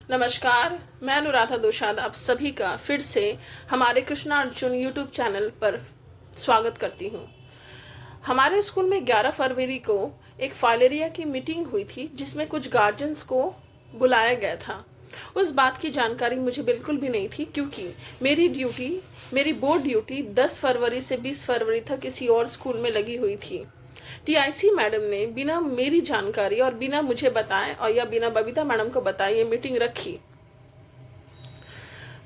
नमस्कार, मैं अनुराधा दोषाद आप सभी का फिर से हमारे कृष्णा अर्जुन यूट्यूब चैनल पर स्वागत करती हूँ। हमारे स्कूल में 11 फरवरी को एक फाइलेरिया की मीटिंग हुई थी जिसमें कुछ गार्जियंस को बुलाया गया था। उस बात की जानकारी मुझे बिल्कुल भी नहीं थी क्योंकि मेरी बोर्ड ड्यूटी 10 फरवरी से 20 फरवरी तक किसी और स्कूल में लगी हुई थी। टीआईसी मैडम ने बिना मेरी जानकारी और बिना मुझे बताए और या बिना बबीता मैडम को बताए ये मीटिंग रखी।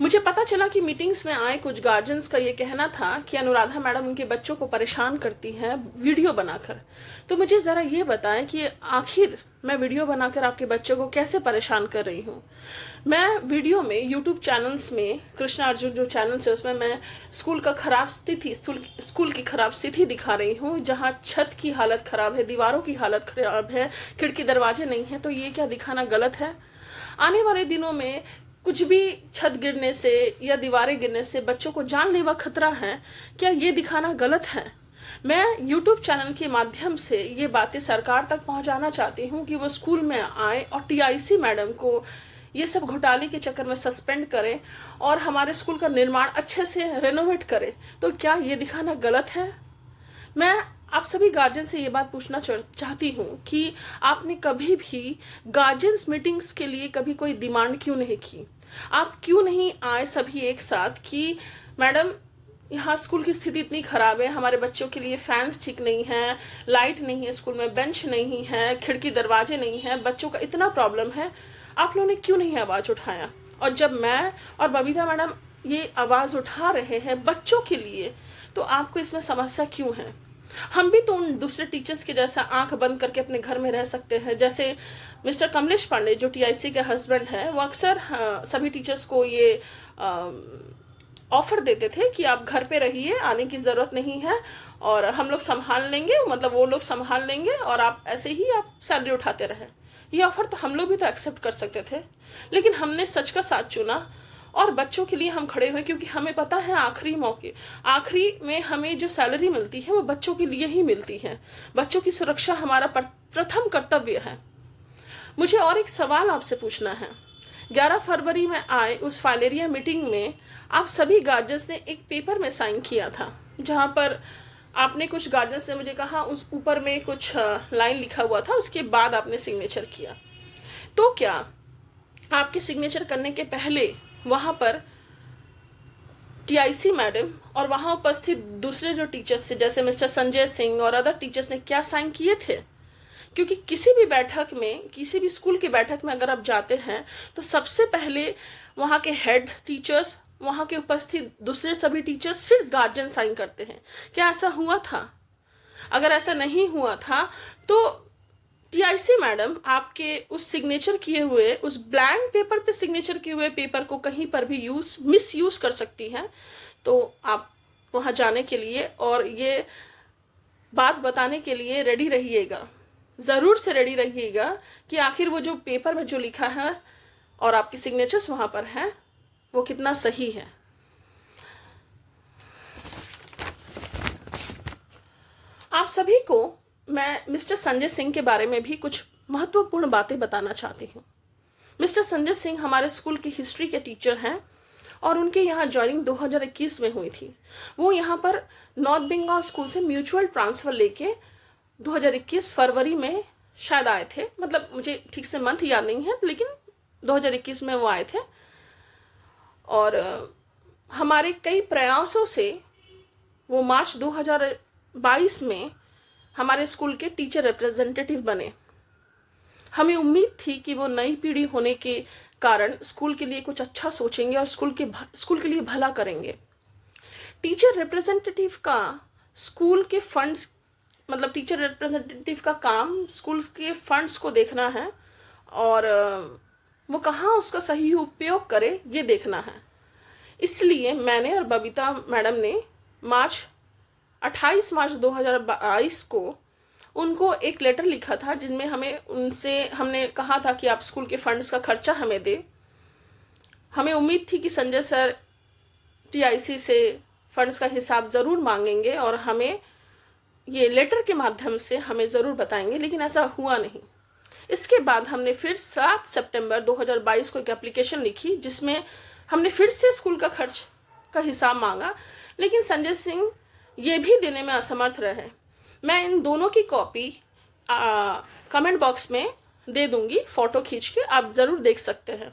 मुझे पता चला कि मीटिंग्स में आए कुछ गार्जियंस का ये कहना था कि अनुराधा मैडम उनके बच्चों को परेशान करती हैं वीडियो बनाकर। तो मुझे ज़रा ये बताएं कि आखिर मैं वीडियो बनाकर आपके बच्चों को कैसे परेशान कर रही हूँ। मैं वीडियो में यूट्यूब चैनल्स में कृष्णा अर्जुन जो चैनल्स है उसमें मैं स्कूल की खराब स्थिति दिखा रही हूँ, जहाँ छत की हालत ख़राब है, दीवारों की हालत ख़राब है, खिड़की दरवाजे नहीं हैं। तो ये क्या दिखाना गलत है? आने वाले दिनों में कुछ भी छत गिरने से या दीवारें गिरने से बच्चों को जानलेवा खतरा है, क्या ये दिखाना गलत है? मैं YouTube चैनल के माध्यम से ये बातें सरकार तक पहुंचाना चाहती हूँ कि वो स्कूल में आए और टीआईसी मैडम को ये सब घोटाले के चक्कर में सस्पेंड करें और हमारे स्कूल का निर्माण अच्छे से रेनोवेट करें। तो क्या ये दिखाना गलत है? मैं आप सभी गार्जियन से ये बात पूछना चाहती हूँ कि आपने कभी भी गार्जियंस मीटिंग्स के लिए कभी कोई डिमांड क्यों नहीं की? आप क्यों नहीं आए सभी एक साथ कि मैडम यहाँ स्कूल की स्थिति इतनी ख़राब है, हमारे बच्चों के लिए फैंस ठीक नहीं हैं, लाइट नहीं है, स्कूल में बेंच नहीं है, खिड़की दरवाजे नहीं हैं, बच्चों का इतना प्रॉब्लम है। आप लोगों ने क्यों नहीं आवाज़ उठाया? और जब मैं और बबीता मैडम ये आवाज़ उठा रहे हैं बच्चों के लिए, तो आपको इसमें समस्या क्यों है? हम भी तो उन दूसरे टीचर्स के जैसा आंख बंद करके अपने घर में रह सकते हैं। जैसे मिस्टर कमलेश पांडे जो टीआईसी के हस्बैंड हैं, वो अक्सर सभी टीचर्स को ये ऑफ़र देते थे कि आप घर पे रहिए, आने की ज़रूरत नहीं है और हम लोग संभाल लेंगे, मतलब वो लोग संभाल लेंगे और आप ऐसे ही आप सैलरी उठाते रहें। ये ऑफ़र तो हम लोग भी तो एक्सेप्ट कर सकते थे, लेकिन हमने सच का साथ चुना और बच्चों के लिए हम खड़े हुए क्योंकि हमें पता है आखिरी में हमें जो सैलरी मिलती है वो बच्चों के लिए ही मिलती है। बच्चों की सुरक्षा हमारा प्रथम कर्तव्य है। मुझे और एक सवाल आपसे पूछना है। 11 फरवरी में आए उस फाइलेरिया मीटिंग में आप सभी गार्जियंस ने एक पेपर में साइन किया था, जहाँ पर आपने कुछ गार्जियंस ने मुझे कहा उस ऊपर में कुछ लाइन लिखा हुआ था, उसके बाद आपने सिग्नेचर किया। तो क्या आपके सिग्नेचर करने के पहले वहाँ पर टीआईसी मैडम और वहाँ उपस्थित दूसरे जो टीचर्स थे जैसे मिस्टर संजय सिंह और अदर टीचर्स ने क्या साइन किए थे? क्योंकि किसी भी बैठक में, किसी भी स्कूल की बैठक में अगर आप जाते हैं तो सबसे पहले वहाँ के हेड टीचर्स, वहाँ के उपस्थित दूसरे सभी टीचर्स, फिर गार्जियन साइन करते हैं। क्या ऐसा हुआ था? अगर ऐसा नहीं हुआ था तो टीआईसी मैडम आपके उस सिग्नेचर किए हुए, उस ब्लैंक पेपर पे सिग्नेचर किए हुए पेपर को कहीं पर भी मिसयूज़ कर सकती हैं। तो आप वहाँ जाने के लिए और ये बात बताने के लिए रेडी रहिएगा, ज़रूर से रेडी रहिएगा कि आखिर वो जो पेपर में जो लिखा है और आपके सिग्नेचर्स वहाँ पर हैं वो कितना सही है। आप सभी को मैं मिस्टर संजय सिंह के बारे में भी कुछ महत्वपूर्ण बातें बताना चाहती हूँ। मिस्टर संजय सिंह हमारे स्कूल की हिस्ट्री के टीचर हैं और उनके यहाँ ज्वाइनिंग 2021 में हुई थी। वो यहाँ पर नॉर्थ बंगाल स्कूल से म्यूचुअल ट्रांसफ़र लेके 2021 फरवरी में शायद आए थे, मतलब मुझे ठीक से मंथ याद नहीं है, लेकिन 2021 में वो आए थे। और हमारे कई प्रयासों से वो मार्च 2022 में हमारे स्कूल के टीचर रिप्रेजेंटेटिव बने। हमें उम्मीद थी कि वो नई पीढ़ी होने के कारण स्कूल के लिए कुछ अच्छा सोचेंगे और स्कूल के लिए भला करेंगे। टीचर रिप्रेजेंटेटिव का स्कूल के फंड्स, मतलब टीचर रिप्रेजेंटेटिव का काम स्कूल के फंड्स को देखना है और वो कहाँ उसका सही उपयोग करे ये देखना है। इसलिए मैंने और बबीता मैडम ने 28 मार्च 2022 को उनको एक लेटर लिखा था जिनमें हमने कहा था कि आप स्कूल के फंड्स का खर्चा हमें दें। हमें उम्मीद थी कि संजय सर टीआईसी से फंड्स का हिसाब ज़रूर मांगेंगे और हमें ये लेटर के माध्यम से हमें ज़रूर बताएंगे, लेकिन ऐसा हुआ नहीं। इसके बाद हमने फिर 7 सितंबर 2022 को एक एप्लीकेशन लिखी जिसमें हमने फिर से स्कूल का खर्च का हिसाब मांगा, लेकिन संजय सिंह ये भी देने में असमर्थ रहे। मैं इन दोनों की कॉपी कमेंट बॉक्स में दे दूंगी, फोटो खींच के आप ज़रूर देख सकते हैं।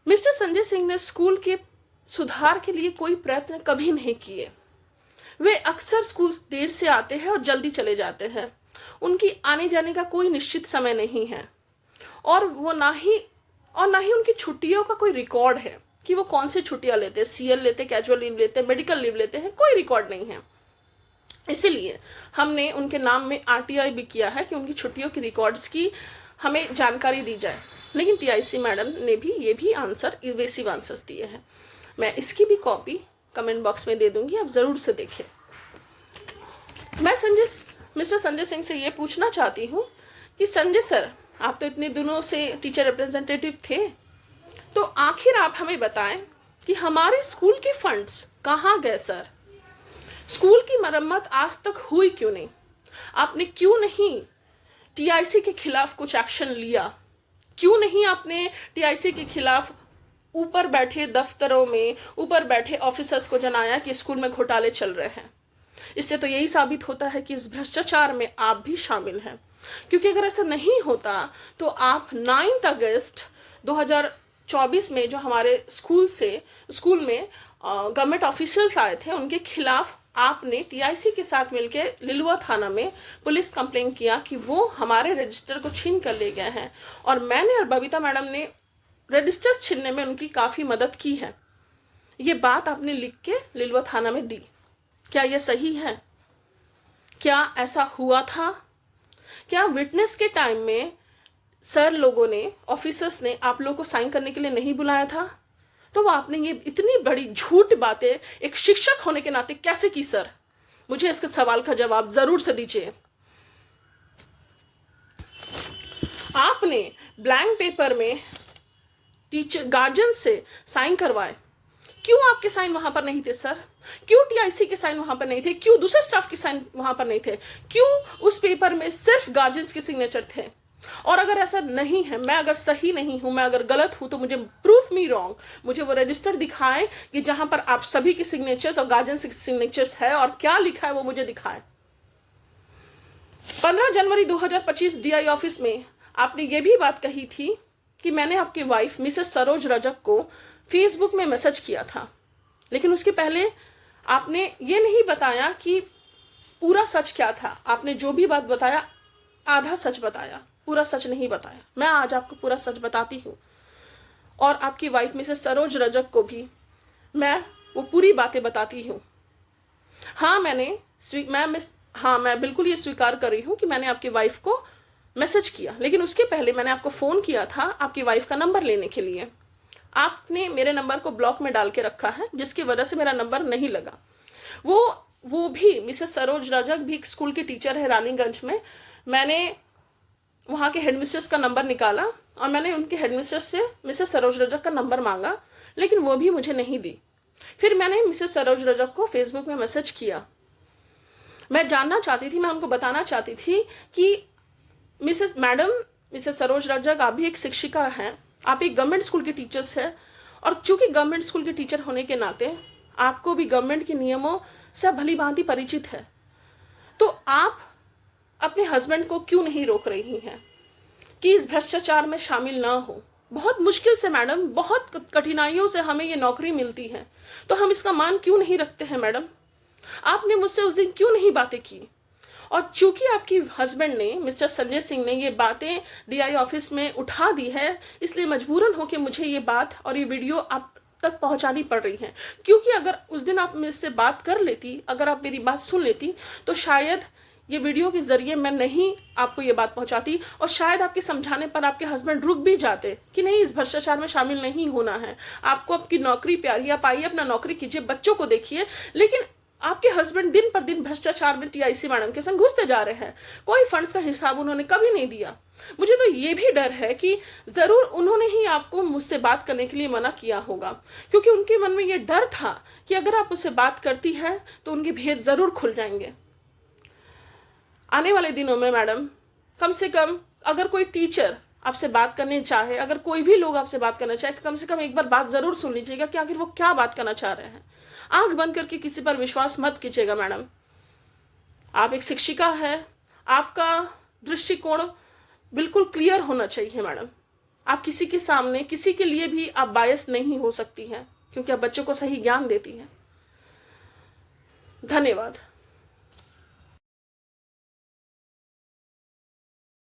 मिस्टर संजय सिंह ने स्कूल के सुधार के लिए कोई प्रयत्न कभी नहीं किए। वे अक्सर स्कूल देर से आते हैं और जल्दी चले जाते हैं। उनकी आने जाने का कोई निश्चित समय नहीं है और ना ही उनकी छुट्टियों का कोई रिकॉर्ड है कि वो कौन सी छुट्टियां लेते हैं, सीएल लेते, कैजुअल लीव लेते, मेडिकल लीव लेते हैं, कोई रिकॉर्ड नहीं है। इसीलिए हमने उनके नाम में आरटीआई भी किया है कि उनकी छुट्टियों की रिकॉर्ड्स की हमें जानकारी दी जाए, लेकिन टीआईसी मैडम ने भी ये भी आंसर इवेसिव आंसर्स दिए हैं। मैं इसकी भी कॉपी कमेंट बॉक्स में दे दूंगी, आप ज़रूर से देखें। मैं मिस्टर संजय सिंह से ये पूछना चाहती हूँ कि संजय सर, आप तो इतने दिनों से टीचर रिप्रेजेंटेटिव थे, तो आखिर आप हमें बताएं कि हमारे स्कूल के फंड्स कहाँ गए सर? स्कूल की मरम्मत आज तक हुई क्यों नहीं? आपने क्यों नहीं टीआईसी के खिलाफ कुछ एक्शन लिया? क्यों नहीं आपने टीआईसी के खिलाफ ऊपर बैठे दफ्तरों में ऊपर बैठे ऑफिसर्स को जनाया कि स्कूल में घोटाले चल रहे हैं? इससे तो यही साबित होता है कि इस भ्रष्टाचार में आप भी शामिल हैं, क्योंकि अगर ऐसा नहीं होता तो आप 9 अगस्त 2024 में जो हमारे स्कूल में गवर्नमेंट ऑफिशियल्स आए थे, उनके खिलाफ आपने टीआईसी के साथ मिलकर लिलुआ थाना में पुलिस कंप्लेन किया कि वो हमारे रजिस्टर को छीन कर ले गए हैं, और मैंने और बबीता मैडम ने रजिस्टर्स छीनने में उनकी काफ़ी मदद की है। ये बात आपने लिख के लिलुआ थाना में दी। क्या यह सही है? क्या ऐसा हुआ था? क्या विटनेस के टाइम में सर लोगों ने, ऑफिसर्स ने आप लोगों को साइन करने के लिए नहीं बुलाया था? तो आपने ये इतनी बड़ी झूठ बातें एक शिक्षक होने के नाते कैसे की सर? मुझे इसके सवाल का जवाब जरूर से दीजिए। आपने ब्लैंक पेपर में टीचर गार्जियन से साइन करवाए, क्यों आपके साइन वहां पर नहीं थे सर? क्यों टीआईसी के साइन वहां पर नहीं थे? क्यों दूसरे स्टाफ के साइन वहां पर नहीं थे? क्यों उस पेपर में सिर्फ गार्जियंस के सिग्नेचर थे? और अगर ऐसा नहीं है, मैं अगर सही नहीं हूं, मैं अगर गलत हूं, तो मुझे प्रूफ मी रॉन्ग, मुझे वो रजिस्टर दिखाएं कि जहां पर आप सभी के सिग्नेचर्स और गार्जियंस के सिग्नेचर्स है, और क्या लिखा है वो मुझे दिखाएं। 15 जनवरी 2025 डीआई ऑफिस में आपने ये भी बात कही थी कि मैंने आपकी वाइफ मिसेस सरोज रजक को फेसबुक में मैसेज किया था, लेकिन उसके पहले आपने ये नहीं बताया कि पूरा सच क्या था। आपने जो भी बात बताया आधा सच बताया, पूरा सच नहीं बताया। मैं आज आपको पूरा सच बताती हूँ, और आपकी वाइफ मिसेस सरोज रजक को भी मैं वो पूरी बातें बताती हूँ। हाँ, मैं बिल्कुल ये स्वीकार कर रही हूँ कि मैंने आपकी वाइफ को मैसेज किया, लेकिन उसके पहले मैंने आपको फ़ोन किया था आपकी वाइफ का नंबर लेने के लिए। आपने मेरे नंबर को ब्लॉक में डाल के रखा है, जिसकी वजह से मेरा नंबर नहीं लगा। वो भी मिसेस सरोज रजक भी एक स्कूल की टीचर है रानीगंज में। मैंने वहाँ के हेडमिस्ट्रेस का नंबर निकाला और मैंने उनके हेडमिस्ट्रेस से मिसेस सरोज रजक का नंबर मांगा, लेकिन वो भी मुझे नहीं दी। फिर मैंने मिसेस सरोज रजक को फेसबुक में मैसेज किया। मैं जानना चाहती थी, मैं उनको बताना चाहती थी कि मिसेस सरोज रजक, आप भी एक शिक्षिका हैं, आप एक गवर्नमेंट स्कूल के टीचर्स हैं, और चूंकि गवर्नमेंट स्कूल के टीचर होने के नाते आपको भी गवर्नमेंट के नियमों से भली भांति परिचित है, तो आप अपने हस्बैंड को क्यों नहीं रोक रही हैं कि इस भ्रष्टाचार में शामिल ना हो? बहुत मुश्किल से मैडम, बहुत कठिनाइयों से हमें ये नौकरी मिलती है, तो हम इसका मान क्यों नहीं रखते हैं मैडम? आपने मुझसे उस दिन क्यों नहीं बातें की? और चूंकि आपकी हस्बैंड ने, मिस्टर संजय सिंह ने, ये बातें डीआई ऑफिस में उठा दी है, इसलिए मजबूरन होकर मुझे ये बात और ये वीडियो आप तक पहुंचानी पड़ रही है। क्योंकि अगर उस दिन आप मुझसे बात कर लेती, अगर आप मेरी बात सुन लेती, तो शायद ये वीडियो के जरिए मैं नहीं आपको ये बात पहुंचाती, और शायद आपके समझाने पर आपके हस्बैंड रुक भी जाते कि नहीं, इस भ्रष्टाचार में शामिल नहीं होना है, आपको आपकी नौकरी प्यारी, आप आइए अपना नौकरी कीजिए, बच्चों को देखिए। लेकिन आपके हस्बैंड दिन पर दिन भ्रष्टाचार में टीआईसी मैडम के संग घुसते जा रहे हैं। कोई फंड्स का हिसाब उन्होंने कभी नहीं दिया। मुझे तो ये भी डर है कि ज़रूर उन्होंने ही आपको मुझसे बात करने के लिए मना किया होगा, क्योंकि उनके मन में ये डर था कि अगर आप उससे बात करती है तो उनके भेद ज़रूर खुल जाएंगे। आने वाले दिनों में मैडम कम से कम अगर कोई टीचर आपसे बात करने चाहे, अगर कोई भी लोग आपसे बात करना चाहे, कम से कम एक बार बात जरूर सुन लीजिएगा कि आखिर वो क्या बात करना चाह रहे हैं। आंख बंद करके किसी पर विश्वास मत कीजिएगा मैडम। आप एक शिक्षिका है, आपका दृष्टिकोण बिल्कुल क्लियर होना चाहिए मैडम। आप किसी के सामने, किसी के लिए भी आप बायस नहीं हो सकती हैं, क्योंकि आप बच्चों को सही ज्ञान देती हैं। धन्यवाद।